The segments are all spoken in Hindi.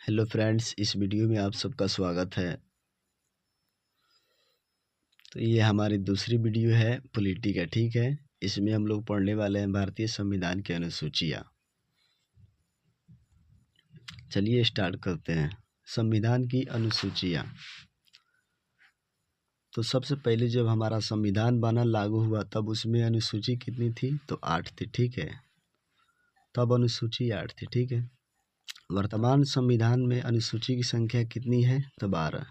हेलो फ्रेंड्स, इस वीडियो में आप सबका स्वागत है। तो ये हमारी दूसरी वीडियो है पॉलिटी का, ठीक है। इसमें हम लोग पढ़ने वाले हैं भारतीय संविधान की अनुसूचियाँ। चलिए स्टार्ट करते हैं। संविधान की अनुसूचियाँ। तो सबसे पहले जब हमारा संविधान बना, लागू हुआ, तब उसमें अनुसूची कितनी थी? तो 8 थी, ठीक है। तब अनुसूची 8 थी, ठीक है। वर्तमान संविधान में अनुसूची की संख्या कितनी है? तो 12।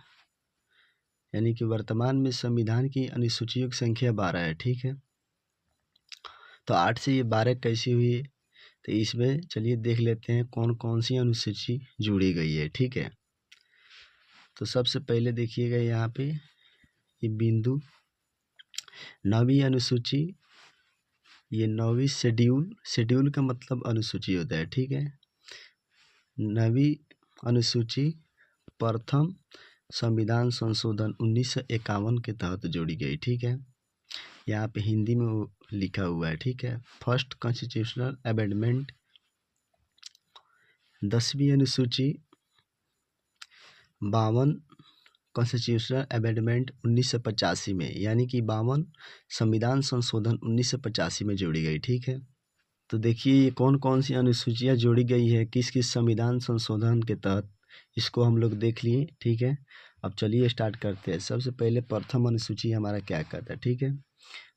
यानी कि वर्तमान में संविधान की अनुसूचियों की संख्या 12 है, ठीक है। तो 8 से ये 12 कैसी हुई? तो इसमें चलिए देख लेते हैं कौन कौन सी अनुसूची जोड़ी गई है, ठीक है। तो सबसे पहले देखिएगा यहाँ पे ये बिंदु 9वीं अनुसूची। ये 9वीं शेड्यूल का मतलब अनुसूची होता है, ठीक है। 9वीं अनुसूची प्रथम संविधान संशोधन 1951 के तहत जोड़ी गई, ठीक है। यहाँ पे हिंदी में वो लिखा हुआ है, ठीक है। First constitutional amendment. 10वीं अनुसूची 52 कॉन्स्टिट्यूशनल अमेंडमेंट 1985 में, यानी कि 52 संविधान संशोधन 1985 में जोड़ी गई, ठीक है। तो देखिए ये कौन कौन सी अनुसूचियाँ जोड़ी गई है किस किस संविधान संशोधन के तहत, इसको हम लोग देख लिए, ठीक है। अब चलिए स्टार्ट करते हैं। सबसे पहले प्रथम अनुसूची हमारा क्या कहता है, ठीक है।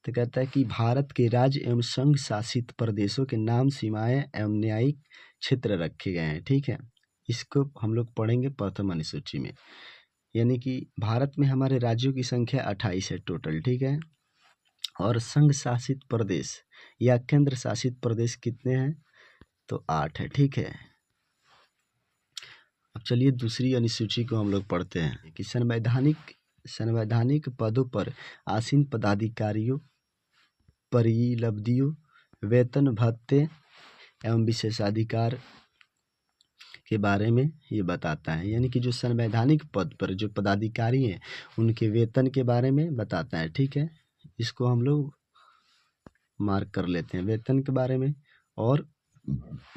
तो कहता है कि भारत के राज्य एवं संघ शासित प्रदेशों के नाम, सीमाएं एवं न्यायिक क्षेत्र रखे गए हैं, ठीक है। इसको हम लोग पढ़ेंगे प्रथम अनुसूची में। यानी कि भारत में हमारे राज्यों की संख्या 28 है टोटल, ठीक है। और संघ शासित प्रदेश या केंद्र शासित प्रदेश कितने हैं? तो 8 है, ठीक है। अब चलिए दूसरी अनुसूची को हम लोग पढ़ते हैं कि संवैधानिक पदों पर आसीन पदाधिकारियों, परिलब्धियों, वेतन भत्ते एवं विशेषाधिकार के बारे में ये बताता है। यानी कि जो संवैधानिक पद पर जो पदाधिकारी हैं उनके वेतन के बारे में बताता है, ठीक है। इसको हम लोग मार्क कर लेते हैं, वेतन के बारे में। और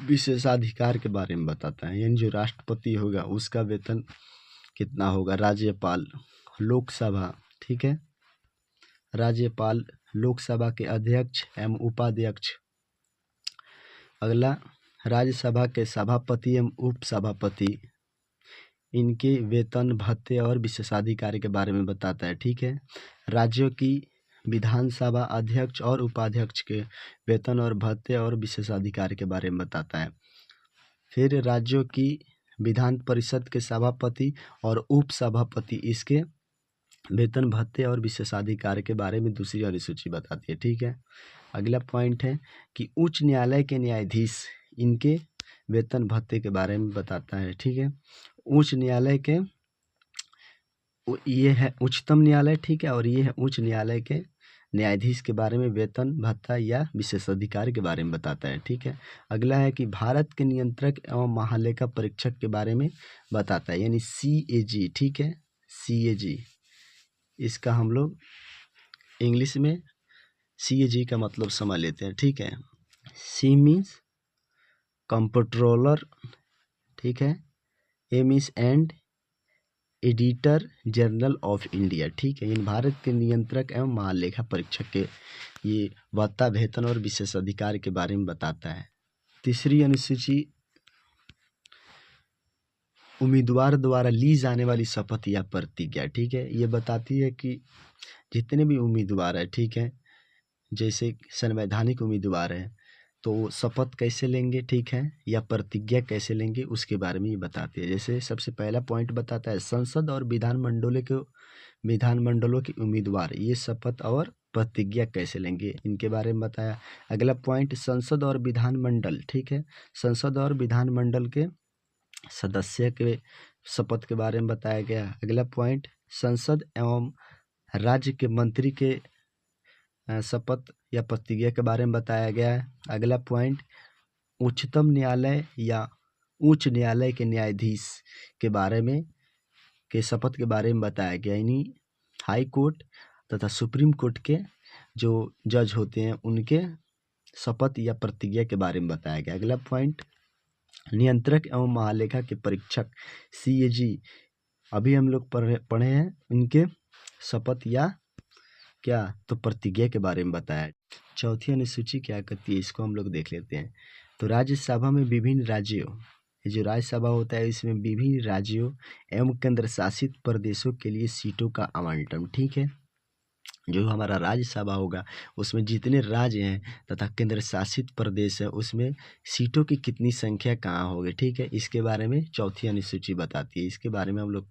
विशेषाधिकार के बारे में बताता है, यानी जो राष्ट्रपति होगा उसका वेतन कितना होगा, राज्यपाल, लोकसभा, ठीक है। राज्यपाल, लोकसभा के अध्यक्ष एवं उपाध्यक्ष। अगला राज्यसभा के सभापति एवं उपसभापति, इनके वेतन भत्ते और विशेषाधिकार के बारे में बताता है, ठीक है। राज्यों की विधानसभा अध्यक्ष और उपाध्यक्ष के वेतन और भत्ते और विशेषाधिकार के बारे में बताता है। फिर राज्यों की विधान परिषद के सभापति और उपसभापति, इसके वेतन भत्ते और विशेषाधिकार के बारे में दूसरी अनुसूची बताती है, ठीक है। अगला पॉइंट है कि उच्च न्यायालय के न्यायाधीश, इनके वेतन भत्ते के बारे में बताता है, ठीक है। उच्च न्यायालय के, ये है उच्चतम न्यायालय, ठीक है। और ये है उच्च न्यायालय के न्यायाधीश के बारे में वेतन भत्ता या विशेषाधिकार के बारे में बताता है, ठीक है। अगला है कि भारत के नियंत्रक एवं महालेखा परीक्षक के बारे में बताता है, यानी CAG, ठीक है। CAG, इसका हम लोग इंग्लिश में CAG का मतलब समझ लेते हैं, ठीक है। C मीन्स कंप्ट्रोलर, ठीक है। A means and editor general of India, ठीक है। इन भारत के नियंत्रक एवं महालेखा परीक्षक के ये भत्ता, वेतन और विशेषाधिकार के बारे में बताता है। तीसरी अनुसूची उम्मीदवार द्वारा ली जाने वाली शपथ या प्रतिज्ञा, ठीक है। ये बताती है कि जितने भी उम्मीदवार है, ठीक है, जैसे संवैधानिक उम्मीदवार है तो वो शपथ कैसे लेंगे, ठीक है, या प्रतिज्ञा कैसे लेंगे, उसके बारे में ये बताती है। जैसे सबसे पहला पॉइंट बताता है संसद और विधानमंडलों के उम्मीदवार ये शपथ और प्रतिज्ञा कैसे लेंगे, इनके बारे में बताया। अगला पॉइंट संसद और विधानमंडल, ठीक है, संसद और विधानमंडल के सदस्य के शपथ के बारे में बताया गया। अगला पॉइंट संसद एवं राज्य के मंत्री के शपथ या प्रतिज्ञा के बारे में बताया गया है। अगला पॉइंट उच्चतम न्यायालय या उच्च न्यायालय के न्यायाधीश के बारे में के शपथ के बारे में बताया गया, यानी हाई कोर्ट तथा सुप्रीम कोर्ट के जो जज होते हैं उनके शपथ या प्रतिज्ञा के बारे में बताया गया। अगला पॉइंट नियंत्रक एवं महालेखा के परीक्षक CAG अभी हम लोग पढ़े हैं, इनके शपथ या क्या तो प्रतिज्ञा के बारे में बताया। चौथी अनुसूची क्या करती है, इसको हम लोग देख लेते हैं। तो राज्यसभा में विभिन्न राज्यों, ये जो राज्यसभा होता है इसमें विभिन्न राज्यों एवं केंद्र शासित प्रदेशों के लिए सीटों का आवंटन, ठीक है। जो हमारा राज्यसभा होगा उसमें जितने राज्य हैं तथा केंद्र शासित प्रदेश है उसमें सीटों की कितनी संख्या कहाँ होगी, ठीक है। इसके बारे में चौथी अनुसूची बताती है, इसके बारे में हम लोग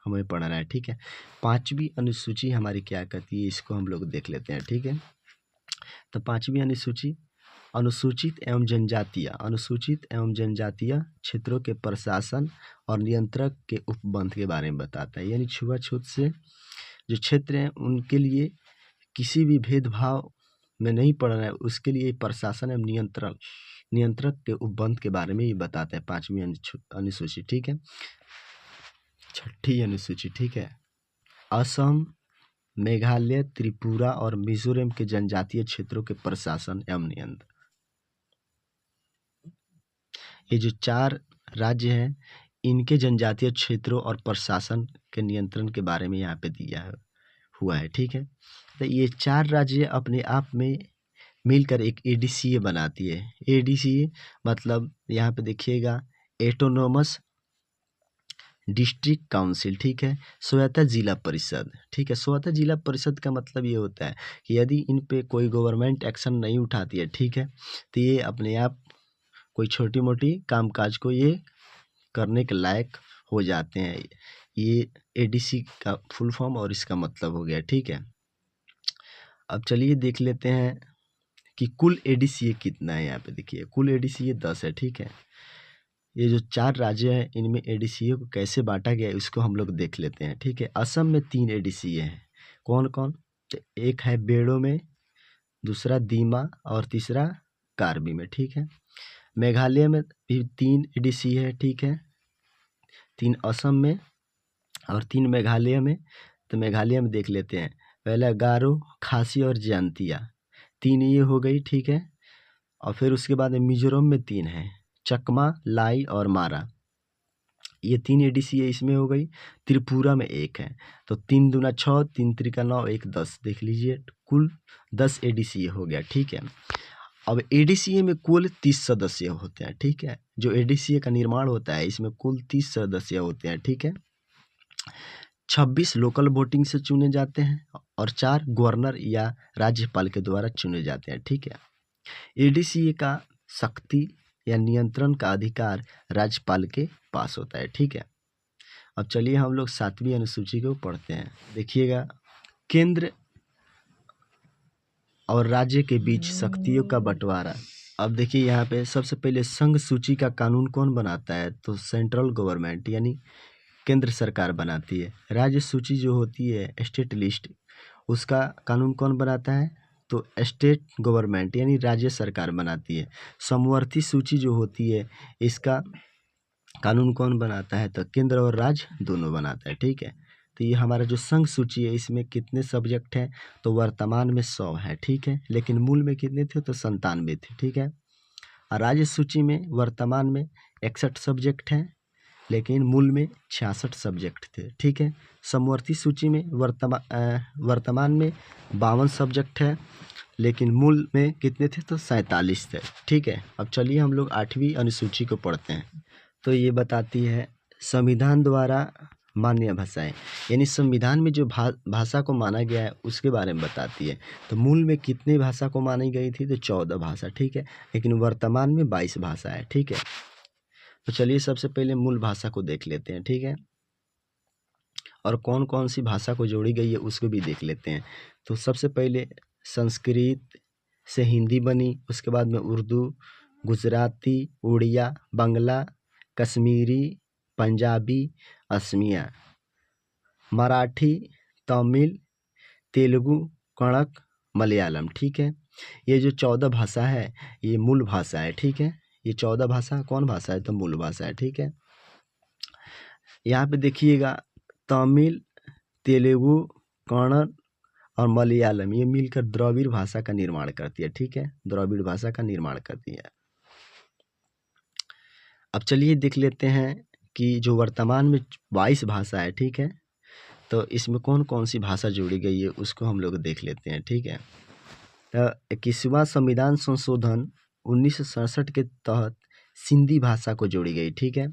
हमें पढ़ना है, ठीक है। पांचवी अनुसूची हमारी क्या कहती है, इसको हम लोग देख लेते हैं, ठीक है। तो पांचवी अनुसूची अनुसूचित एवं जनजातीय क्षेत्रों के प्रशासन और नियंत्रक के उपबंध के बारे में बताता है। यानी छुआछूत से जो क्षेत्र हैं उनके लिए किसी भी भेदभाव में नहीं पड़ना है, उसके लिए प्रशासन एवं नियंत्रक के उपबंध के बारे में ये बताता है पांचवी अनुसूची, ठीक है। छठी अनुसूची, ठीक है। असम, मेघालय, त्रिपुरा और मिजोरम के जनजातीय क्षेत्रों के प्रशासन एवं नियंत्रण, ये जो 4 राज्य हैं इनके जनजातीय क्षेत्रों और प्रशासन के नियंत्रण के बारे में यहाँ पे दिया हुआ है, ठीक है। तो ये 4 राज्य अपने आप में मिलकर एक ADCA बनाती है। ADCA मतलब यहाँ पे देखिएगा एटोनोमस डिस्ट्रिक्ट काउंसिल, ठीक है। स्वायत्त जिला परिषद, ठीक है। स्वायत्त जिला परिषद का मतलब ये होता है कि यदि इन पे कोई गवर्नमेंट एक्शन नहीं उठाती है, ठीक है, तो ये अपने आप कोई छोटी मोटी कामकाज को ये करने के लायक हो जाते हैं। ये ADC का फुल फॉर्म और इसका मतलब हो गया, ठीक है। अब चलिए देख लेते हैं कि कुल ADCA कितना है। यहाँ पे देखिए कुल ADCA 10 है, ठीक है। ये जो 4 राज्य हैं इनमें ADCA को कैसे बांटा गया है इसको हम लोग देख लेते हैं, ठीक है। असम में 3 ADCA हैं, कौन कौन, तो एक है बेड़ो में, दूसरा दीमा और तीसरा कार्बी में, ठीक है। मेघालय में भी 3 ADCA है, ठीक है। 3 असम में और 3 मेघालय में। तो मेघालय में देख लेते हैं, पहला गारो, खासी और जयंतिया, 3 ये हो गई, ठीक है। और फिर उसके बाद मिजोरम में 3 है, चकमा, लाई और मारा, ये 3 ADCA इसमें हो गई। त्रिपुरा में 1 है, तो 3 दूना 6, 3 त्रिका 9, 1 10, देख लीजिए कुल 10 ADCA हो गया, ठीक है। अब ADCA में कुल 30 सदस्य होते हैं, ठीक है। जो ADCA का निर्माण होता है इसमें कुल 30 सदस्य होते हैं, ठीक है। 26 लोकल वोटिंग से चुने जाते हैं और 4 गवर्नर या राज्यपाल के द्वारा चुने जाते हैं, ठीक है। ADCA का शक्ति या नियंत्रण का अधिकार राज्यपाल के पास होता है, ठीक है। अब चलिए हम लोग 7वीं अनुसूची को पढ़ते हैं। देखिएगा केंद्र और राज्य के बीच शक्तियों का बंटवारा। अब देखिए यहाँ पे सबसे पहले संघ सूची का कानून कौन बनाता है, तो सेंट्रल गवर्नमेंट यानी केंद्र सरकार बनाती है। राज्य सूची जो होती है स्टेट लिस्ट, उसका कानून कौन बनाता है, तो स्टेट गवर्नमेंट यानी राज्य सरकार बनाती है। समवर्ती सूची जो होती है इसका कानून कौन बनाता है, तो केंद्र और राज्य दोनों बनाता है, ठीक है। तो ये हमारा जो संघ सूची है इसमें कितने सब्जेक्ट हैं, तो वर्तमान में 100 है, ठीक है। लेकिन मूल में कितने थे, तो 97 थे, ठीक है। और राज्य सूची में वर्तमान में 61 सब्जेक्ट हैं, लेकिन मूल में 66 सब्जेक्ट थे, ठीक है। समवर्ती सूची में वर्तमान में 52 सब्जेक्ट है, लेकिन मूल में कितने थे, तो 47 थे, ठीक है। अब चलिए हम लोग 8वीं अनुसूची को पढ़ते हैं। तो ये बताती है संविधान द्वारा मान्य भाषाएं, यानी संविधान में जो भाषा को माना गया है उसके बारे में बताती है। तो मूल में कितने भाषा को मानी गई थी, तो 14 भाषा, ठीक है। लेकिन वर्तमान में 22 भाषा है, ठीक है। तो चलिए सबसे पहले मूल भाषा को देख लेते हैं, ठीक है। और कौन कौन सी भाषा को जोड़ी गई है उसको भी देख लेते हैं। तो सबसे पहले संस्कृत से हिंदी बनी, उसके बाद में उर्दू, गुजराती, उड़िया, बांग्ला, कश्मीरी, पंजाबी, असमिया, मराठी, तमिल, तेलुगु, कन्नड़, मलयालम, ठीक है। ये जो 14 भाषा है ये मूल भाषा है, ठीक है। ये 14 भाषा कौन भाषा है, तो मूल भाषा है, ठीक है। यहाँ पे देखिएगा तमिल, तेलुगु, कन्नड़ और मलयालम ये मिलकर द्रविड़ भाषा का निर्माण करती है, ठीक है। द्रविड़ भाषा का निर्माण करती है। अब चलिए देख लेते हैं कि जो वर्तमान में 22 भाषा है, ठीक है, तो इसमें कौन कौन सी भाषा जोड़ी गई है उसको हम लोग देख लेते हैं, ठीक है। तो 21वां संविधान संशोधन 1967 के तहत सिंधी भाषा को जोड़ी गई, ठीक है।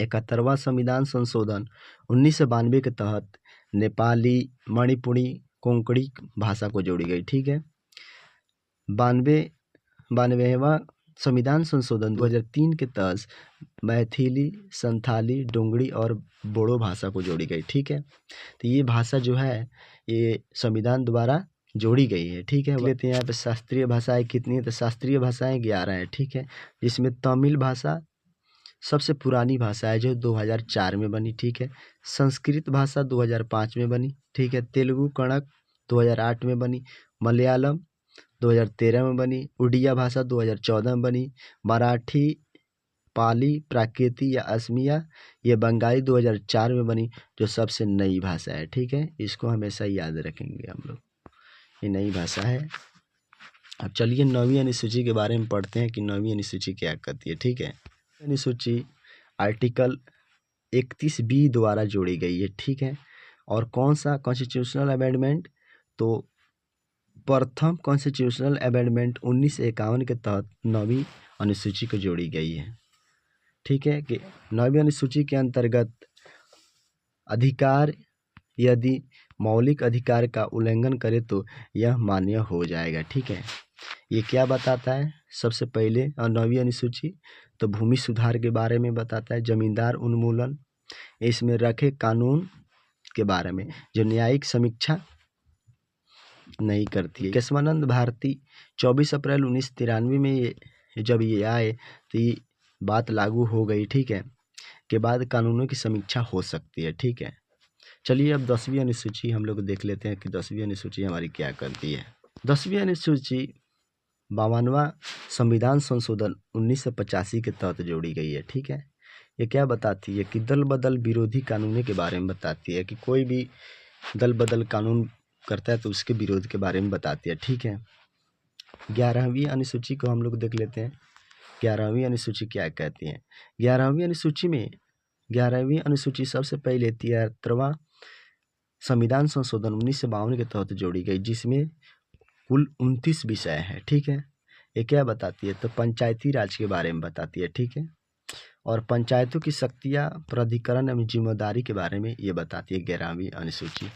71वां संविधान संशोधन 1992 के तहत नेपाली, मणिपुरी, कोंकणी भाषा को जोड़ी गई, ठीक है। 92वां संविधान संशोधन 2003 के तहत मैथिली, संथाली, डोगरी और बोडो भाषा को जोड़ी गई, ठीक है। तो ये भाषा जो है ये संविधान द्वारा जोड़ी गई है, ठीक है। लेते हैं यहाँ पे शास्त्रीय भाषाएं कितनी है, तो शास्त्रीय भाषाएं 11 हैं, ठीक है। जिसमें तमिल भाषा सबसे पुरानी भाषा है जो 2004 में बनी, ठीक है। संस्कृत भाषा 2005 में बनी, ठीक है। तेलुगु कन्नड़ 2008 में बनी, मलयालम 2013 में बनी, उड़िया भाषा 2014 में बनी, मराठी, पाली, प्राकृति या असमिया ये बंगाली 2004 में बनी, जो सबसे नई भाषा है, ठीक है। इसको हमेशा याद रखेंगे हम लोग, ये नई भाषा है। अब चलिए 9वीं अनुसूची के बारे में पढ़ते हैं कि 9वीं अनुसूची क्या कहती है, ठीक है। अनुसूची आर्टिकल 31B द्वारा जोड़ी गई है, ठीक है। और कौन सा कॉन्स्टिट्यूशनल अमेंडमेंट, तो प्रथम कॉन्स्टिट्यूशनल अमेंडमेंट 1951 के तहत 9वीं अनुसूची को जोड़ी गई है, ठीक है। कि 9वीं अनुसूची के अंतर्गत अधिकार यदि मौलिक अधिकार का उल्लंघन करे तो यह मान्य हो जाएगा, ठीक है। ये क्या बताता है, सबसे पहले 9वीं अनुसूची तो भूमि सुधार के बारे में बताता है, जमींदार उन्मूलन, इसमें रखे कानून के बारे में जो न्यायिक समीक्षा नहीं करती है। केशवानंद भारती 24 अप्रैल 1993 में जब ये आए तो ये बात लागू हो गई, ठीक है। के बाद कानूनों की समीक्षा हो सकती है, ठीक है। चलिए अब 10वीं अनुसूची हम लोग देख लेते हैं कि 10वीं अनुसूची हमारी क्या करती है। 10वीं अनुसूची 52वां संविधान संशोधन 1985 के तहत जोड़ी गई है, ठीक है। ये क्या बताती है कि दल बदल विरोधी कानूनों के बारे में बताती है कि कोई भी दल बदल कानून करता है तो उसके विरोध के बारे में बताती है, ठीक है। 11वीं अनुसूची को हम लोग देख लेते हैं, 11वीं अनुसूची क्या कहती है। 11वीं अनुसूची में 11वीं अनुसूची सबसे पहले 73वां संविधान संशोधन 1952 के तहत जोड़ी गई, जिसमें कुल 29 विषय है, ठीक है। ये क्या बताती है, तो पंचायती राज के बारे में बताती है, ठीक है। और पंचायतों की शक्तियाँ, प्राधिकरण एवं जिम्मेदारी के बारे में ये बताती है 11वीं अनुसूची।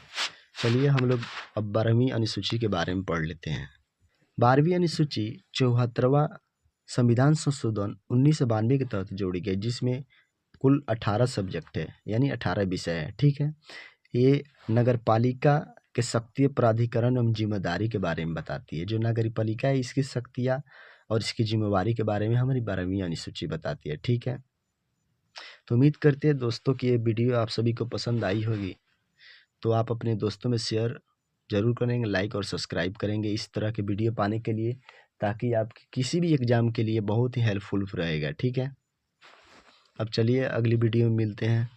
चलिए हम लोग अब 12वीं अनुसूची के बारे में पढ़ लेते हैं। 12वीं अनुसूची 74वां संविधान संशोधन 1992 के तहत जोड़ी गई, जिसमें कुल 18 सब्जेक्ट है, यानी 18 विषय है, ठीक है। ये नगर पालिका के शक्ति, प्राधिकरण एवं जिम्मेदारी के बारे में बताती है। जो नगर पालिका है इसकी शक्तियाँ और इसकी जिम्मेवारी के बारे में हमारी 12वीं अनुसूची बताती है, ठीक है। तो उम्मीद करते हैं दोस्तों कि ये वीडियो आप सभी को पसंद आई होगी, तो आप अपने दोस्तों में शेयर ज़रूर करेंगे, लाइक और सब्सक्राइब करेंगे इस तरह के वीडियो पाने के लिए, ताकि आपकी किसी भी एग्ज़ाम के लिए बहुत ही हेल्पफुल रहेगा, ठीक है। अब चलिए अगली वीडियो में मिलते हैं।